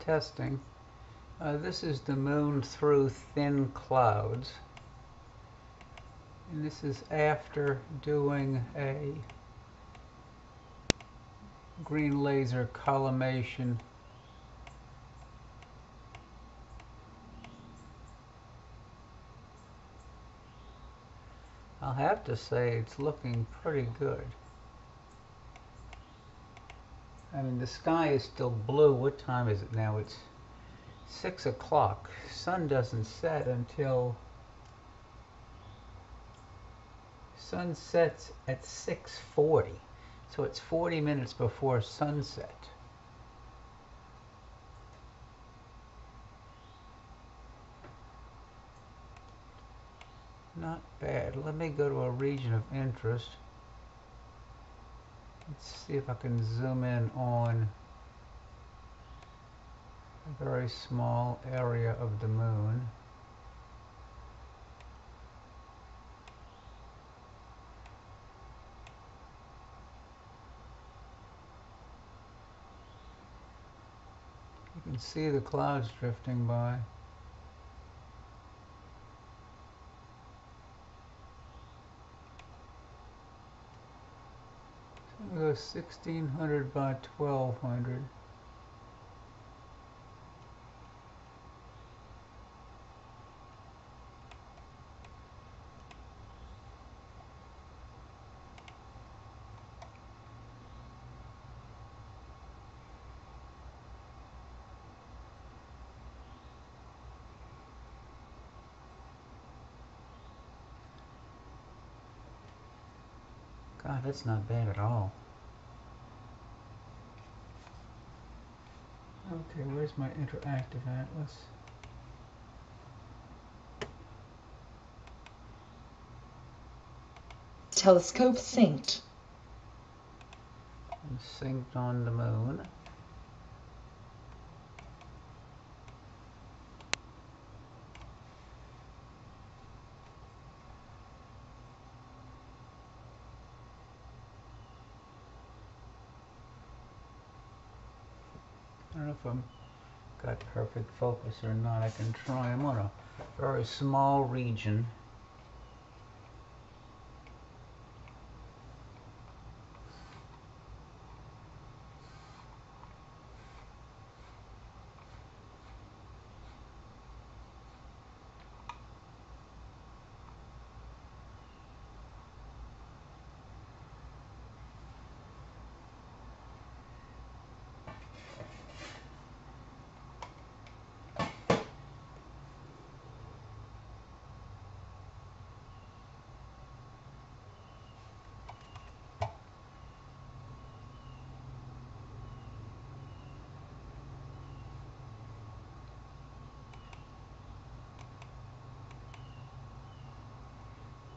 Testing. This is the moon through thin clouds. And this is after doing a green laser collimation. I'll have to say it's looking pretty good. I mean, the sky is still blue. What time is it now? It's 6 o'clock. Sun doesn't set until sun sets at 6:40. So it's 40 minutes before sunset. Not bad. Let me go to a region of interest. Let's see if I can zoom in on a very small area of the moon. You can see the clouds drifting by. So we go 1600 by 1200. God, that's not bad at all. Okay, where's my interactive atlas? Telescope synced. I'm synced on the moon. I don't know if I'm got perfect focus or not. I can try. I'm on a very small region.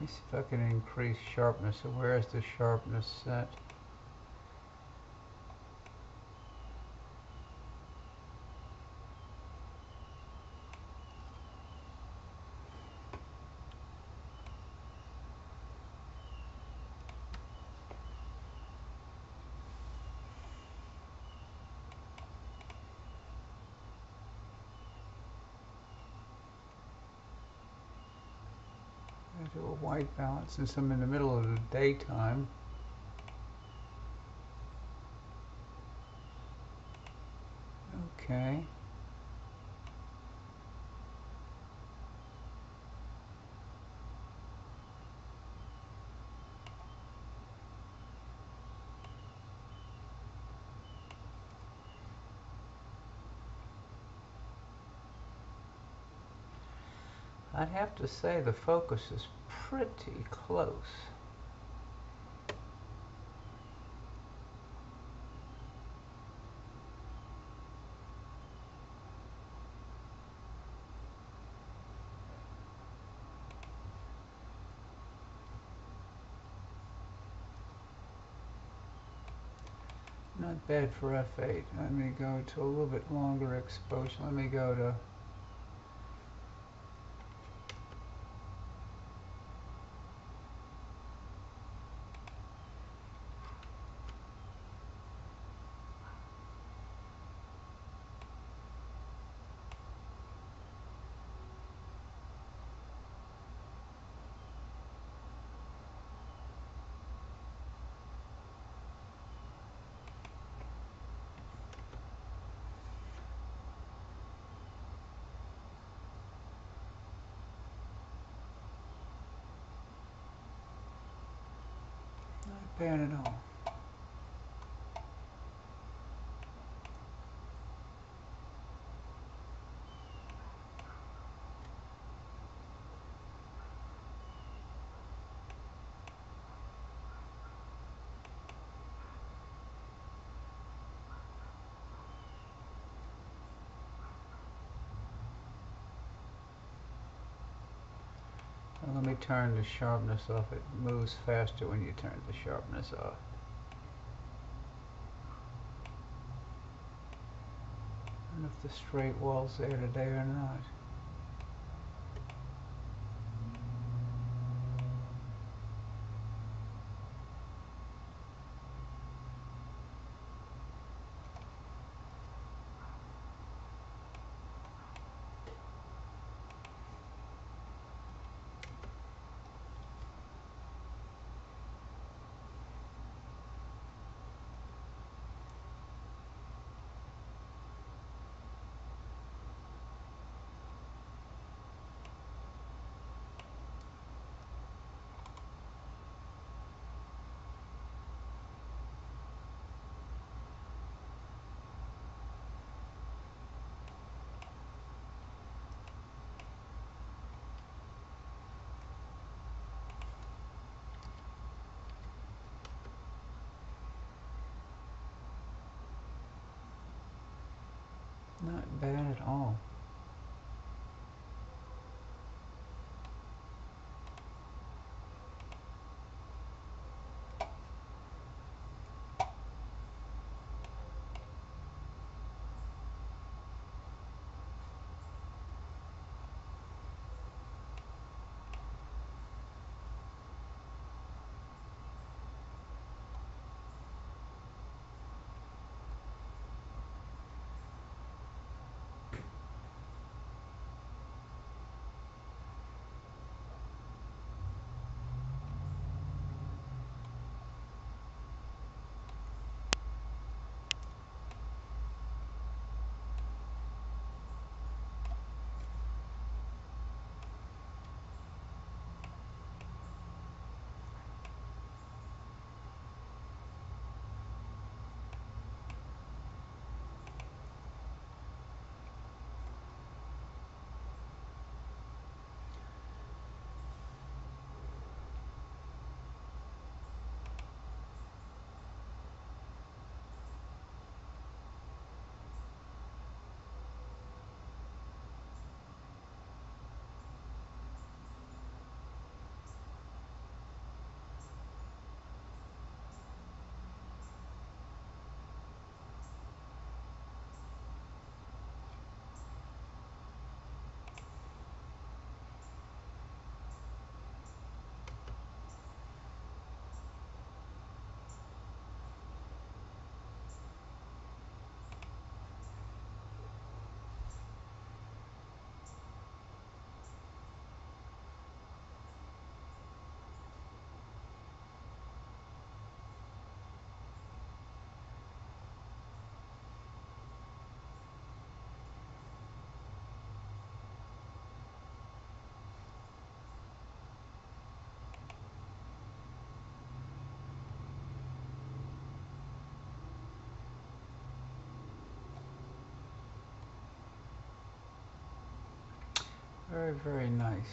Let me see if I can increase sharpness. So where is the sharpness set? I do a white balance since I'm in the middle of the daytime. Okay. I'd have to say the focus is pretty close. Not bad for f8. Let me go to a little bit longer exposure. Let me go to bad at all. Let me turn the sharpness off. It moves faster when you turn the sharpness off. I don't know if the straight wall's there today or not. Not bad at all. Very, very nice.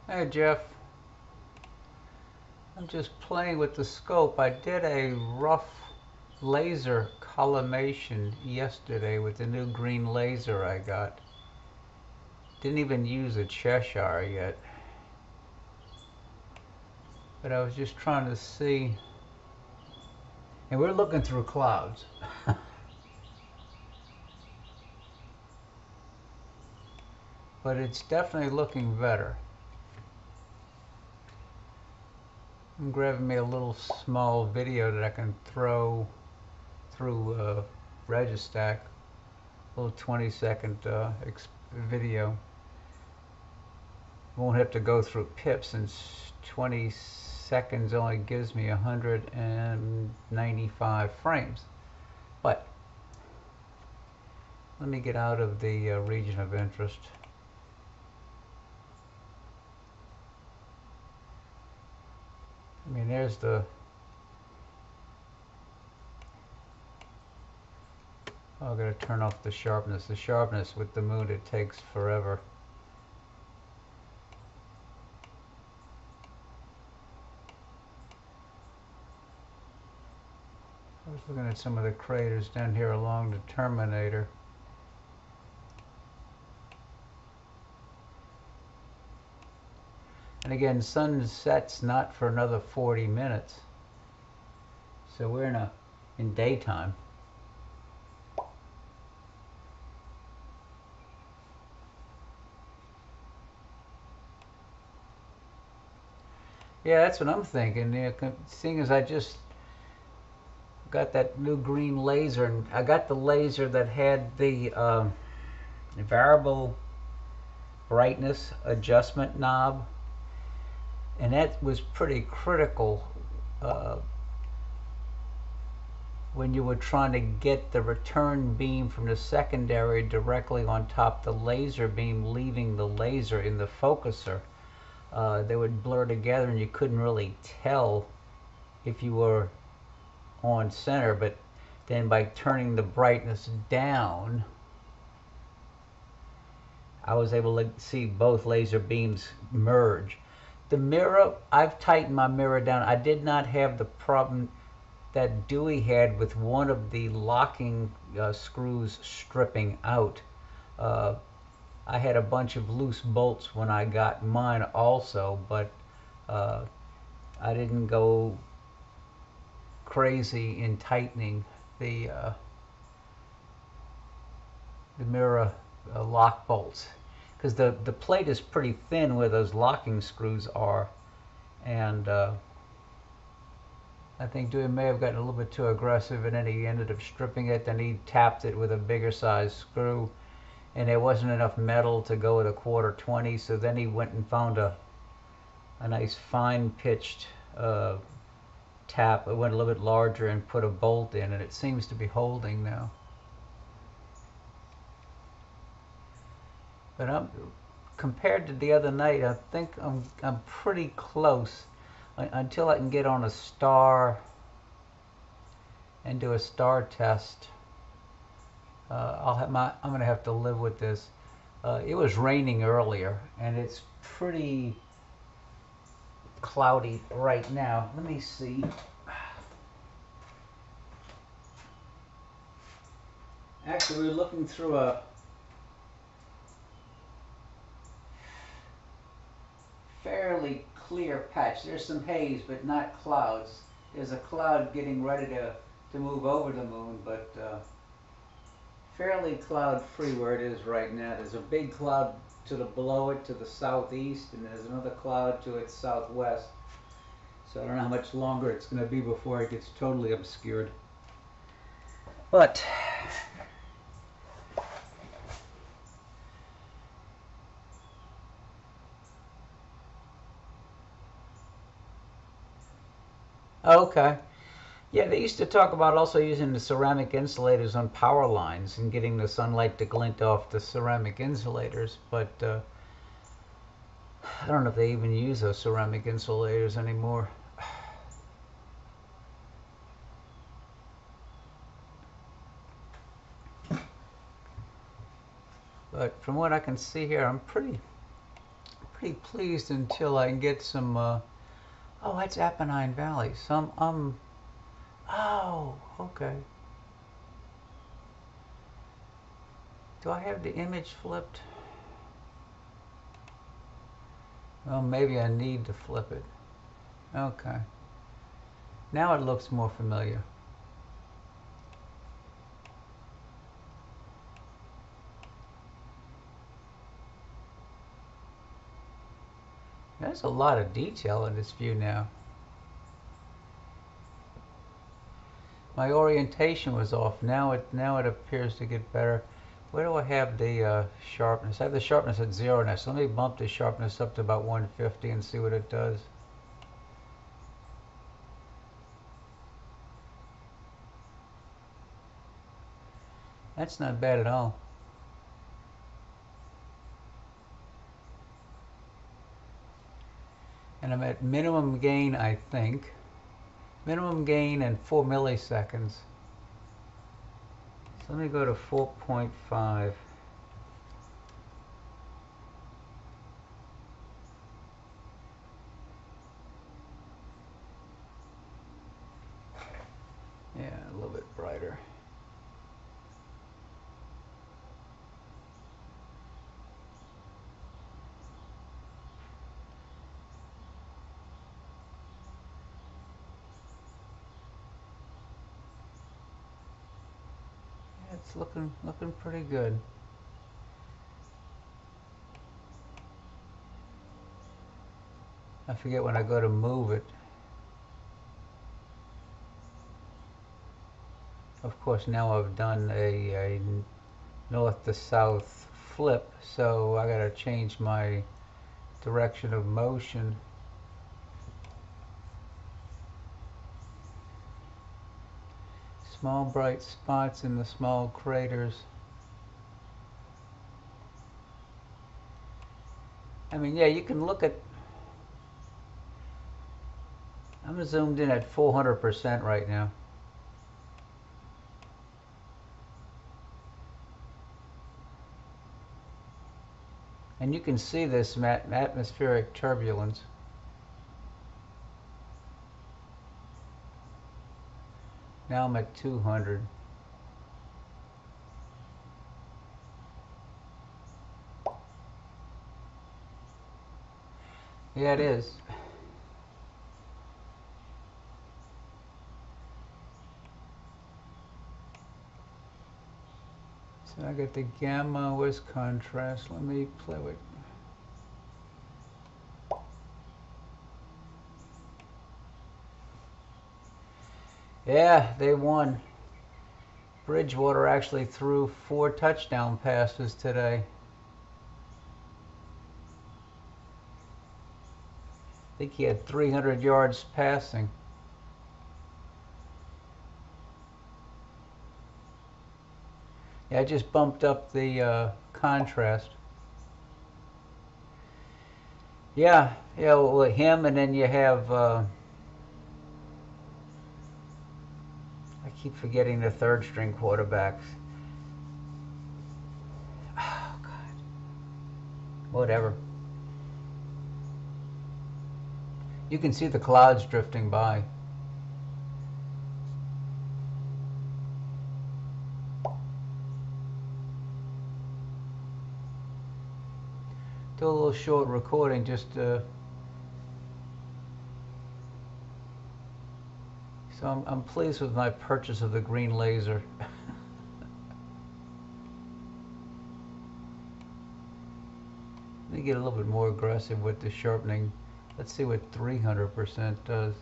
Hey Jeff, I'm just playing with the scope. I did a rough laser collimation yesterday with the new green laser I got. Didn't even use a Cheshire yet. But I was just trying to see, and we're looking through clouds. But it's definitely looking better. I'm grabbing me a little small video that I can throw through Registack, a little 20-second video. Won't have to go through pip since 20 seconds only gives me 195 frames. But let me get out of the region of interest. I mean, there's the oh, I gotta turn off the sharpness. The sharpness with the moon, it takes forever. I was looking at some of the craters down here along the Terminator. And again, sun sets not for another 40 minutes. So we're in daytime. Yeah, that's what I'm thinking. You know, seeing as I just got that new green laser, and I got the laser that had the variable brightness adjustment knob, and that was pretty critical when you were trying to get the return beam from the secondary directly on top the laser beam, leaving the laser in the focuser. They would blur together and you couldn't really tell if you were on center, but then by turning the brightness down, I was able to see both laser beams merge. The mirror, I've tightened my mirror down. I did not have the problem that Dewey had with one of the locking screws stripping out. I had a bunch of loose bolts when I got mine also, but I didn't go crazy in tightening the mirror lock bolts, because the plate is pretty thin where those locking screws are, and I think Dewey may have gotten a little bit too aggressive, and then he ended up stripping it. Then he tapped it with a bigger size screw, and there wasn't enough metal to go with a 1/4-20, so then he went and found a nice fine pitched tap. It went a little bit larger and put a bolt in, and it seems to be holding now. But compared to the other night, I think I'm pretty close until I can get on a star and do a star test. I'm going to have to live with this. It was raining earlier, and it's pretty cloudy right now. Let me see. Actually, we're looking through a fairly clear patch. There's some haze, but not clouds. There's a cloud getting ready to move over the moon, but fairly cloud-free where it is right now. There's a big cloud below it to the southeast, and there's another cloud to its southwest. So I don't know how much longer it's going to be before it gets totally obscured. But okay. Yeah, they used to talk about also using the ceramic insulators on power lines and getting the sunlight to glint off the ceramic insulators, but I don't know if they even use those ceramic insulators anymore. But from what I can see here, I'm pretty pretty pleased until I can get some. Oh, that's Apennine Valley. Some Oh, okay. Do I have the image flipped? Well, maybe I need to flip it. Okay. Now it looks more familiar. There's a lot of detail in this view now. My orientation was off. Now it appears to get better. Where do I have the sharpness? I have the sharpness at 0 now. So let me bump the sharpness up to about 150 and see what it does. That's not bad at all. And I'm at minimum gain, I think. Minimum gain and 4 milliseconds. So let me go to 4.5. Yeah, a little bit brighter. It's looking pretty good. I forget when I go to move it. Of course, now I've done a north to south flip, so I gotta change my direction of motion. Small bright spots in the small craters. I mean, yeah, you can look at. I'm zoomed in at 400% right now. And you can see this atmospheric turbulence. Now I'm at 200. Yeah, it is. So I got the gamma. Where's contrast? Let me play with. Yeah, they won. Bridgewater actually threw 4 touchdown passes today. I think he had 300 yards passing. Yeah, I just bumped up the contrast. Yeah, well, him, and then you have. I keep forgetting the third string quarterbacks. Oh God. Whatever. You can see the clouds drifting by. Do a little short recording just so I'm pleased with my purchase of the green laser. Let me get a little bit more aggressive with the sharpening. Let's see what 300% does.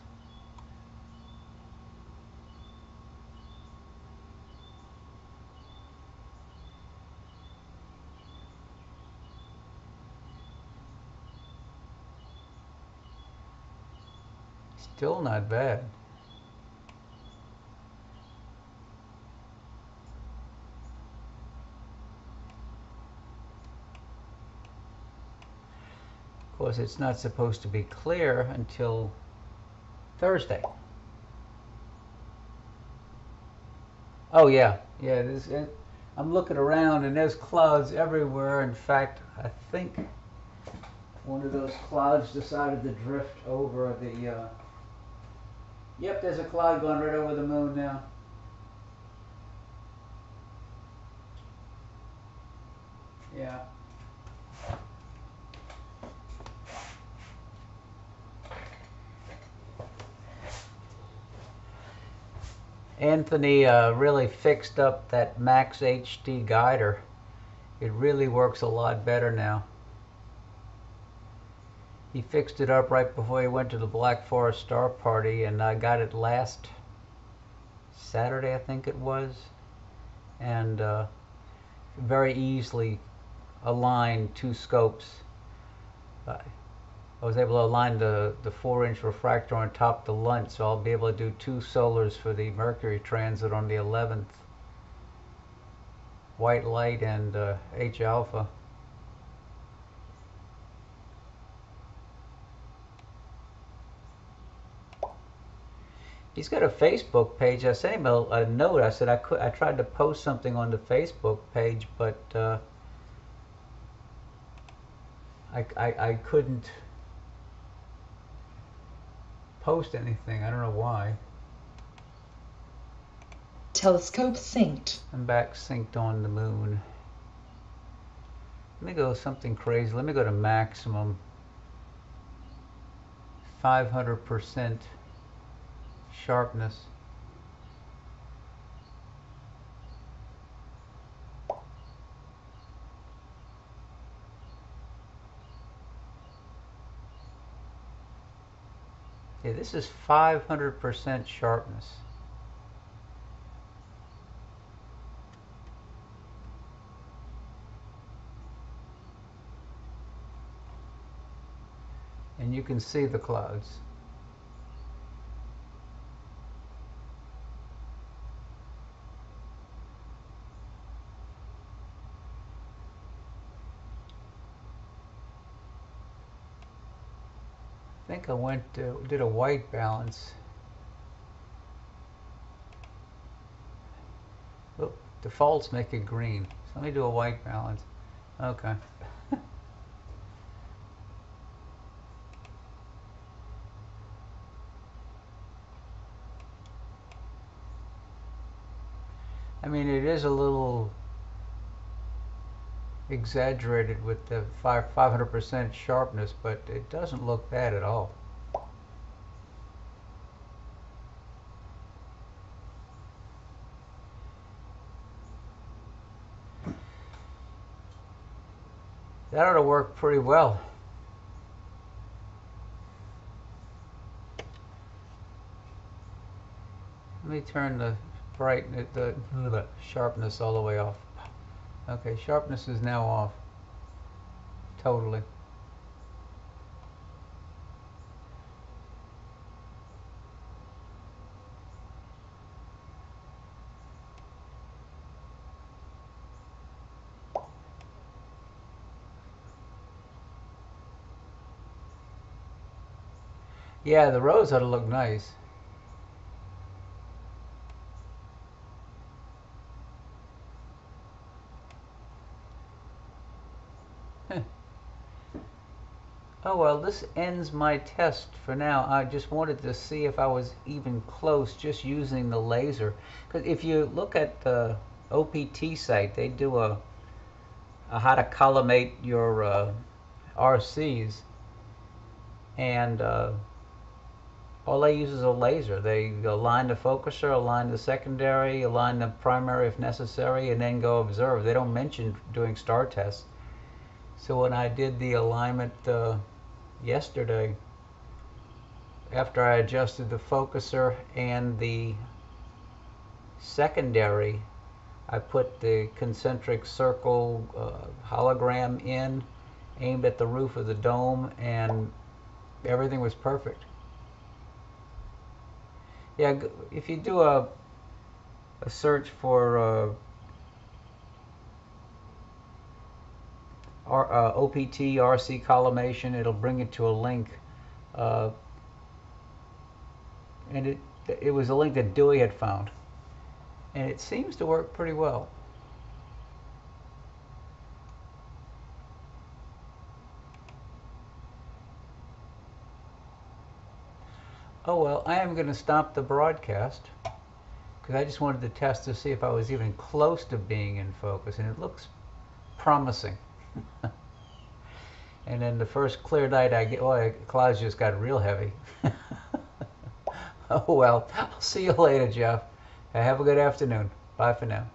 Still not bad. Of course, it's not supposed to be clear until Thursday. Oh yeah, I'm looking around and there's clouds everywhere. In fact, I think One of those clouds decided to drift over the, yep, there's a cloud going right over the moon now. Yeah. Anthony really fixed up that Max HD guider. It really works a lot better now. He fixed it up right before he went to the Black Forest Star Party, and I got it last Saturday, I think it was, and very easily aligned two scopes. I was able to align the 4-inch refractor on top of the lunch, so I'll be able to do 2 solars for the Mercury transit on the 11th. White light and H alpha. He's got a Facebook page. I sent him a note. I said I tried to post something on the Facebook page, but I couldn't post anything. I don't know why. Telescope synced. I'm back synced on the moon. Let me go something crazy. Let me go to maximum. 500% sharpness. Yeah, this is 500% sharpness. And you can see the clouds. I think I did a white balance. Oh, defaults make it green. So let me do a white balance. Okay. I mean, it is a little exaggerated with the 500% sharpness, but it doesn't look bad at all. That ought to work pretty well. Let me turn the the sharpness all the way off. Okay, sharpness is now off. Totally. Yeah, the rows ought to look nice. Oh well, this ends my test for now. I just wanted to see if I was even close just using the laser. Because if you look at the OPT site, they do a how to collimate your RCs, and all they use is a laser. They align the focuser, align the secondary, align the primary if necessary, and then go observe. They don't mention doing star tests. So when I did the alignment yesterday, after I adjusted the focuser and the secondary, I put the concentric circle hologram in, aimed at the roof of the dome, and everything was perfect. Yeah, if you do a search for OPT RC collimation, it'll bring it to a link, and it was a link that Dewey had found, and it seems to work pretty well. Oh well, I am going to stop the broadcast because I just wanted to test to see if I was even close to being in focus, and it looks promising. And then the first clear night I get, oh, the clouds just got real heavy. Oh well, I'll see you later, Jeff. Have a good afternoon. Bye for now.